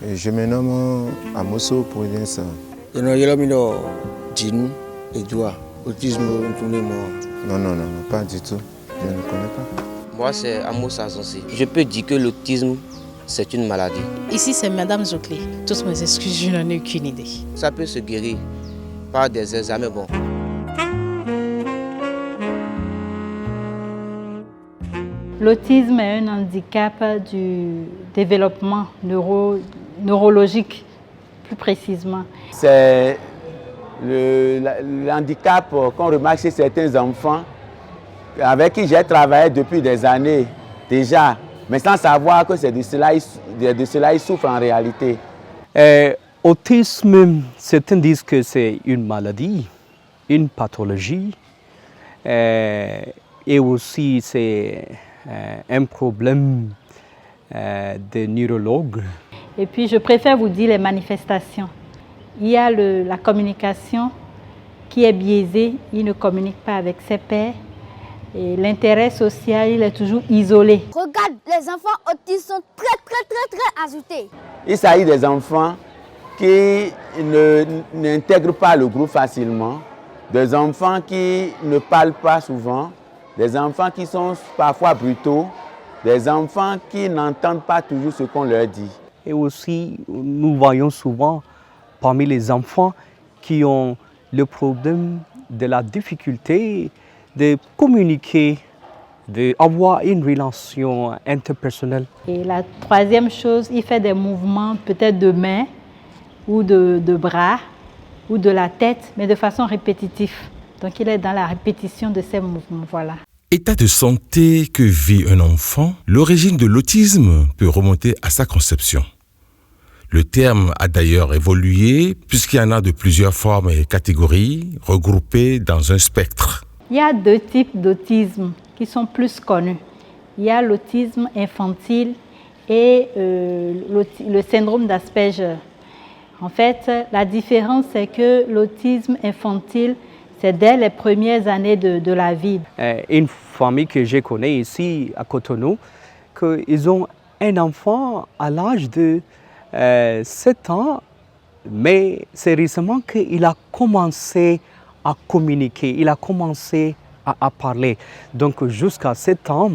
Et je me nomme Amoso Prudensa. Je me nomme Jean Edouard. Autisme, Non, pas du tout. Je ne connais pas. Moi, c'est Amos Azonsi. Je peux dire que l'autisme, c'est une maladie. Ici, c'est Madame Zoclé. Toutes mes excuses, je n'en ai aucune idée. Ça peut se guérir par des examens bons. L'autisme est un handicap du développement neurologique, plus précisément. C'est le handicap qu'on remarque chez certains enfants avec qui j'ai travaillé depuis des années déjà, mais sans savoir que c'est de cela ils souffrent en réalité. Autisme, certains disent que c'est une maladie, une pathologie, et aussi c'est un problème de neurologue. Et puis je préfère vous dire les manifestations. Il y a la communication qui est biaisée, il ne communique pas avec ses pairs. Et l'intérêt social, il est toujours isolé. Regarde, les enfants autistes sont très agités. Il s'agit des enfants qui n'intègrent pas le groupe facilement, des enfants qui ne parlent pas souvent, des enfants qui sont parfois brutaux, des enfants qui n'entendent pas toujours ce qu'on leur dit. Et aussi, nous voyons souvent parmi les enfants qui ont le problème de la difficulté de communiquer, d'avoir une relation interpersonnelle. Et la troisième chose, il fait des mouvements peut-être de main ou de bras ou de la tête, mais de façon répétitive. Donc il est dans la répétition de ces mouvements, voilà. État de santé que vit un enfant, l'origine de l'autisme peut remonter à sa conception. Le terme a d'ailleurs évolué puisqu'il y en a de plusieurs formes et catégories regroupées dans un spectre. Il y a deux types d'autisme qui sont plus connus. Il y a l'autisme infantile et le syndrome d'Asperger. En fait, la différence, c'est que l'autisme infantile, c'est dès les premières années de la vie. Une famille que je connais ici à Cotonou, qu'ils ont un enfant à l'âge de 7 ans, mais c'est récemment qu'il a commencé à communiquer, il a commencé à parler. Donc jusqu'à 7 ans,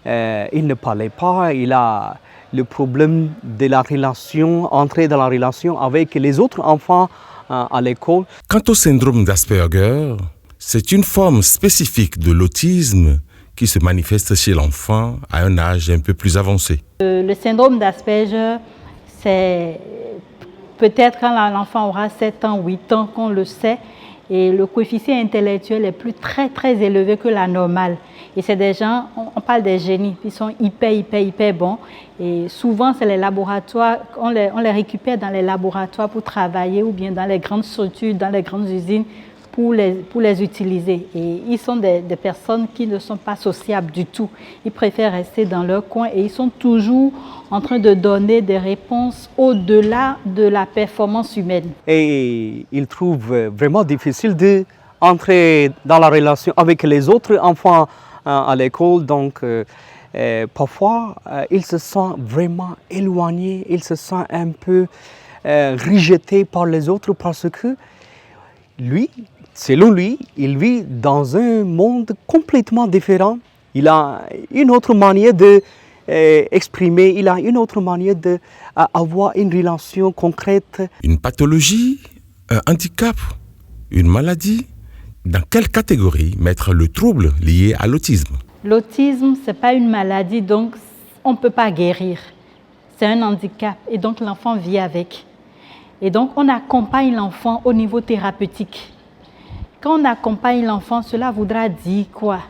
il ne parlait pas, il a le problème de la relation, entrer dans la relation avec les autres enfants à l'école. Quant au syndrome d'Asperger, c'est une forme spécifique de l'autisme qui se manifeste chez l'enfant à un âge un peu plus avancé. Le syndrome d'Asperger, c'est peut-être quand l'enfant aura 7 ans, 8 ans qu'on le sait, et le coefficient intellectuel est très élevé que la normale. Et c'est des gens, on parle des génies, ils sont hyper bons. Et souvent, c'est les laboratoires, on les récupère dans les laboratoires pour travailler ou bien dans les grandes structures, dans les grandes usines pour les utiliser. Et ils sont des personnes qui ne sont pas sociables du tout. Ils préfèrent rester dans leur coin et ils sont toujours en train de donner des réponses au-delà de la performance humaine. Et ils trouvent vraiment difficile d'entrer dans la relation avec les autres enfants à l'école. Donc, parfois, ils se sentent vraiment éloignés, ils se sentent un peu rejetés par les autres parce que lui, selon lui, il vit dans un monde complètement différent. Il a une autre manière d'exprimer, il a une autre manière d'avoir une relation concrète. Une pathologie, un handicap, une maladie. Dans quelle catégorie mettre le trouble lié à l'autisme? L'autisme, ce n'est pas une maladie, donc on ne peut pas guérir. C'est un handicap et donc l'enfant vit avec. Et donc on accompagne l'enfant au niveau thérapeutique. Quand on accompagne l'enfant, cela voudra dire quoi?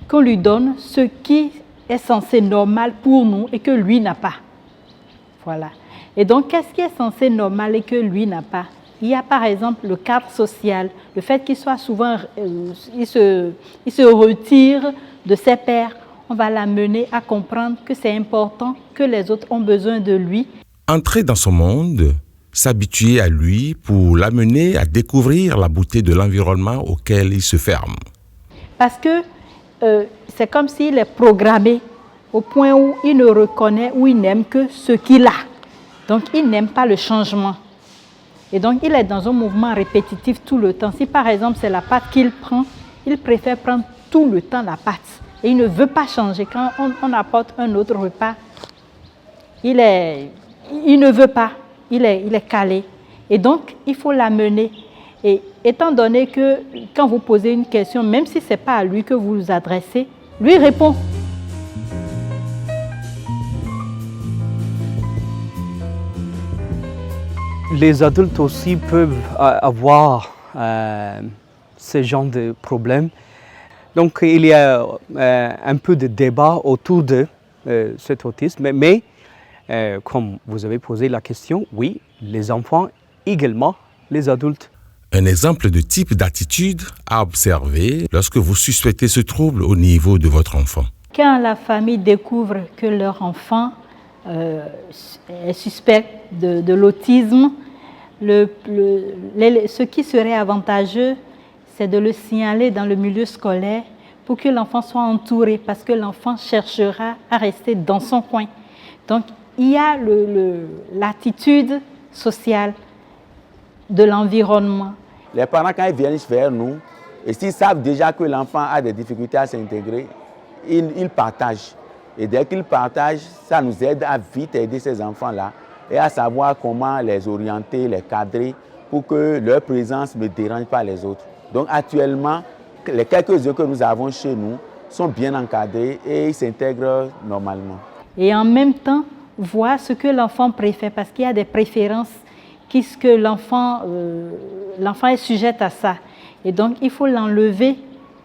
Qu'on lui donne ce qui est censé normal pour nous et que lui n'a pas. Voilà. Et donc, qu'est-ce qui est censé normal et que lui n'a pas? Il y a par exemple le cadre social, le fait qu'il soit souvent, il se retire de ses pairs. On va l'amener à comprendre que c'est important, que les autres ont besoin de lui. Entrer dans son monde, s'habituer à lui pour l'amener à découvrir la beauté de l'environnement auquel il se ferme. Parce que c'est comme s'il est programmé au point où il ne reconnaît ou il n'aime que ce qu'il a. Donc, il n'aime pas le changement. Et donc, il est dans un mouvement répétitif tout le temps. Si, par exemple, c'est la pâte qu'il prend, il préfère prendre tout le temps la pâte. Et il ne veut pas changer. Quand on apporte un autre repas, il ne veut pas. Il est calé. Et donc, il faut l'amener. Et étant donné que quand vous posez une question, même si ce n'est pas à lui que vous vous adressez, lui répond. Les adultes aussi peuvent avoir ce genre de problèmes. Donc il y a un peu de débat autour de cet autisme, mais comme vous avez posé la question, oui, les enfants également, les adultes. Un exemple de type d'attitude à observer lorsque vous suspectez ce trouble au niveau de votre enfant. Quand la famille découvre que leur enfant est suspect de l'autisme, ce qui serait avantageux, c'est de le signaler dans le milieu scolaire pour que l'enfant soit entouré, parce que l'enfant cherchera à rester dans son coin. Donc, il y a l'attitude sociale de l'environnement. Les parents, quand ils viennent vers nous, et s'ils savent déjà que l'enfant a des difficultés à s'intégrer, ils partagent. Et dès qu'ils partagent, ça nous aide à vite aider ces enfants-là et à savoir comment les orienter, les cadrer pour que leur présence ne dérange pas les autres. Donc actuellement, les quelques-uns que nous avons chez nous sont bien encadrés et ils s'intègrent normalement. Et en même temps, voir ce que l'enfant préfère, parce qu'il y a des préférences, que l'enfant est sujet à ça. Et donc, il faut l'enlever.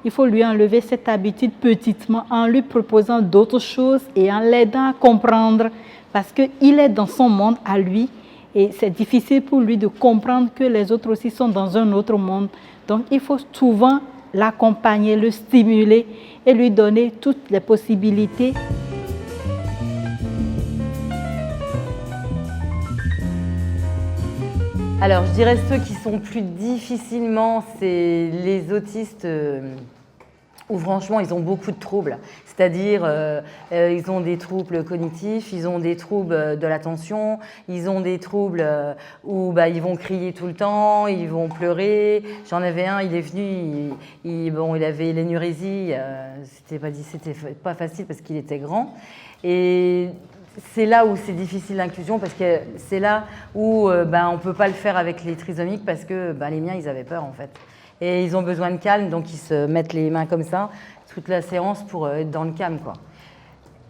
Il faut lui enlever cette habitude petitement en lui proposant d'autres choses et en l'aidant à comprendre parce qu'il est dans son monde à lui et c'est difficile pour lui de comprendre que les autres aussi sont dans un autre monde. Donc, il faut souvent l'accompagner, le stimuler et lui donner toutes les possibilités. Alors, je dirais ceux qui sont plus difficilement, c'est les autistes où franchement, ils ont beaucoup de troubles. C'est-à-dire, ils ont des troubles cognitifs, ils ont des troubles de l'attention, ils ont des troubles où ils vont crier tout le temps, ils vont pleurer. J'en avais un, il est venu, il avait l'énurésie, c'était pas facile parce qu'il était grand. Et c'est là où c'est difficile l'inclusion parce que c'est là où on ne peut pas le faire avec les trisomiques parce que les miens, ils avaient peur en fait. Et ils ont besoin de calme, donc ils se mettent les mains comme ça toute la séance pour être dans le calme, quoi.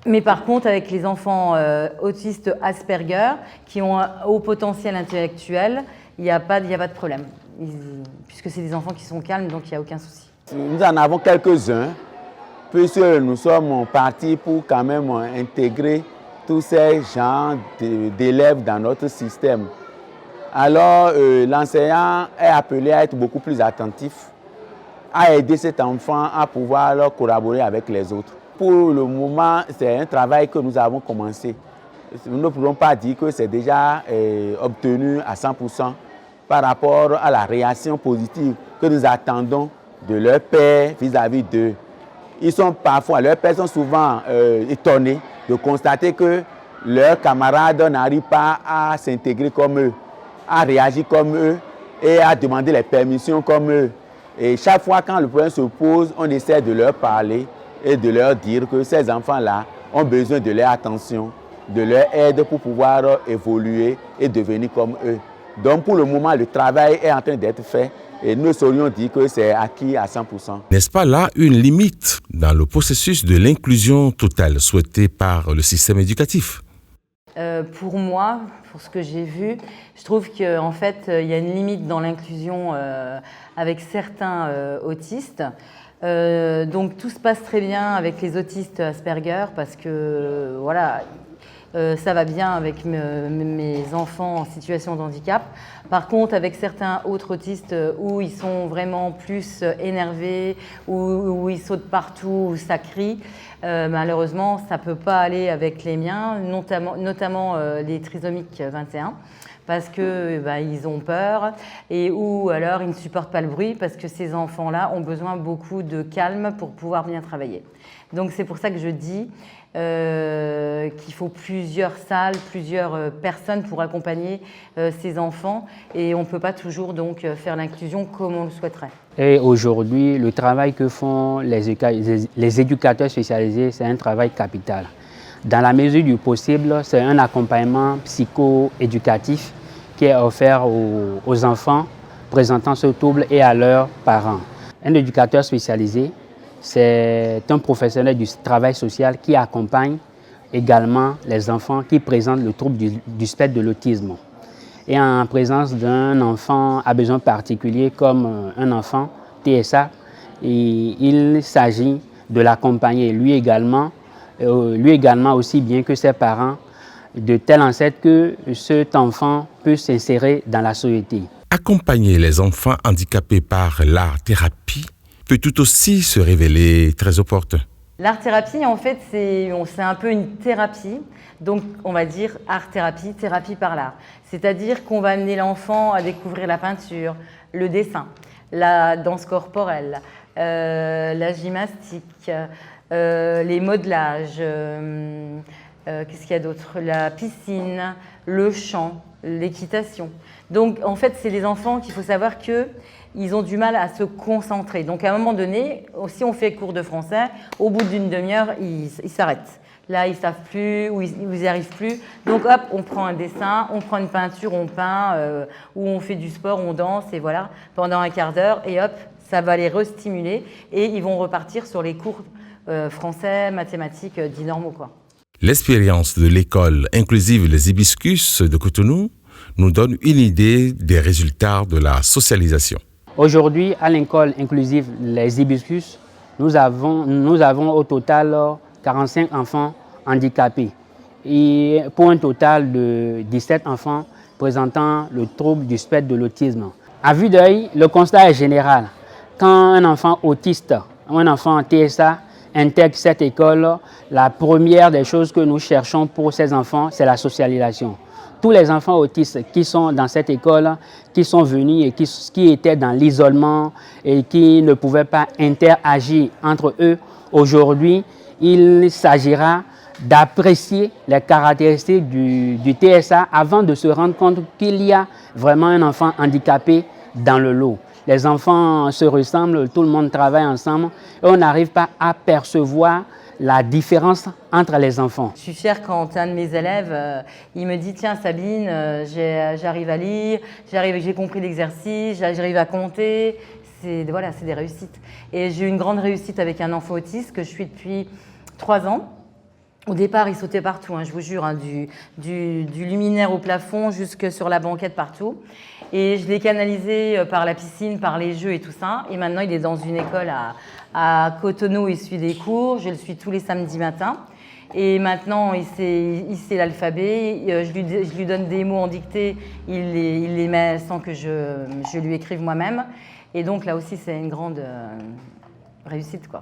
Mais par contre, avec les enfants autistes Asperger, qui ont un haut potentiel intellectuel, il n'y a pas de problème. Puisque c'est des enfants qui sont calmes, donc il n'y a aucun souci. Nous en avons quelques-uns, puisque nous sommes partis pour quand même intégrer tous ces genres d'élèves dans notre système. Alors, l'enseignant est appelé à être beaucoup plus attentif, à aider cet enfant à pouvoir collaborer avec les autres. Pour le moment, c'est un travail que nous avons commencé. Nous ne pouvons pas dire que c'est déjà obtenu à 100% par rapport à la réaction positive que nous attendons de leurs pairs vis-à-vis d'eux. Leurs pairs sont souvent étonnés de constater que leurs camarades n'arrivent pas à s'intégrer comme eux, à réagir comme eux et à demander les permissions comme eux. Et chaque fois quand le problème se pose, on essaie de leur parler et de leur dire que ces enfants-là ont besoin de leur attention, de leur aide pour pouvoir évoluer et devenir comme eux. Donc pour le moment, le travail est en train d'être fait et nous saurions dire que c'est acquis à 100%. N'est-ce pas là une limite dans le processus de l'inclusion totale souhaitée par le système éducatif ? Pour moi, pour ce que j'ai vu, je trouve qu'en fait, il y a une limite dans l'inclusion avec certains autistes. Donc tout se passe très bien avec les autistes Asperger parce que voilà, ça va bien avec mes enfants en situation de handicap. Par contre, avec certains autres autistes où ils sont vraiment plus énervés, où ils sautent partout, où ça crie, malheureusement, ça ne peut pas aller avec les miens, notamment les trisomiques 21. Parce qu'ils ont peur ou alors ils ne supportent pas le bruit parce que ces enfants-là ont besoin beaucoup de calme pour pouvoir bien travailler. Donc c'est pour ça que je dis qu'il faut plusieurs salles, plusieurs personnes pour accompagner ces enfants et on ne peut pas toujours donc faire l'inclusion comme on le souhaiterait. Et aujourd'hui, le travail que font les éducateurs spécialisés, c'est un travail capital. Dans la mesure du possible, c'est un accompagnement psycho-éducatif qui est offert aux enfants présentant ce trouble et à leurs parents. Un éducateur spécialisé, c'est un professionnel du travail social qui accompagne également les enfants qui présentent le trouble du spectre de l'autisme. Et en présence d'un enfant à besoin particulier comme un enfant TSA, il s'agit de l'accompagner lui également aussi bien que ses parents, de telle en sorte que cet enfant peut s'insérer dans la société. Accompagner les enfants handicapés par l'art-thérapie peut tout aussi se révéler très opportun. L'art-thérapie, en fait, c'est un peu une thérapie, donc on va dire art-thérapie, thérapie par l'art. C'est-à-dire qu'on va amener l'enfant à découvrir la peinture, le dessin, la danse corporelle, la gymnastique, les modelages, qu'est-ce qu'il y a d'autre? La piscine, le chant, l'équitation. Donc en fait, c'est les enfants qu'il faut savoir qu'ils ont du mal à se concentrer. Donc à un moment donné, si on fait cours de français, au bout d'une demi-heure, ils s'arrêtent. Là, ils ne savent plus, ou ils n'y arrivent plus. Donc hop, on prend un dessin, on prend une peinture, on peint, ou on fait du sport, on danse, et voilà, pendant un quart d'heure, et hop, ça va les restimuler, et ils vont repartir sur les cours français, mathématiques, dits normaux, quoi. L'expérience de l'école inclusive Les Hibiscus de Cotonou nous donne une idée des résultats de la socialisation. Aujourd'hui, à l'école inclusive Les Hibiscus, nous avons au total 45 enfants handicapés et pour un total de 17 enfants présentant le trouble du spectre de l'autisme. À vue d'œil, le constat est général. Quand un enfant autiste ou un enfant TSA intègre cette école, la première des choses que nous cherchons pour ces enfants, c'est la socialisation. Tous les enfants autistes qui sont dans cette école, qui sont venus et qui étaient dans l'isolement et qui ne pouvaient pas interagir entre eux, aujourd'hui, il s'agira d'apprécier les caractéristiques du TSA avant de se rendre compte qu'il y a vraiment un enfant handicapé dans le lot. Les enfants se ressemblent, tout le monde travaille ensemble et on n'arrive pas à percevoir la différence entre les enfants. Je suis fière quand un de mes élèves, il me dit « Tiens Sabine, j'arrive à lire, j'ai compris l'exercice, j'arrive à compter ». Voilà, c'est des réussites. Et j'ai eu une grande réussite avec un enfant autiste que je suis depuis 3 ans. Au départ, il sautait partout, je vous jure, du luminaire au plafond jusque sur la banquette partout. Et je l'ai canalisé par la piscine, par les jeux et tout ça. Et maintenant, il est dans une école à Cotonou, il suit des cours. Je le suis tous les samedis matins. Et maintenant, il sait l'alphabet. Je lui donne des mots en dictée. Il les met sans que je lui écrive moi-même. Et donc là aussi, c'est une grande réussite, quoi.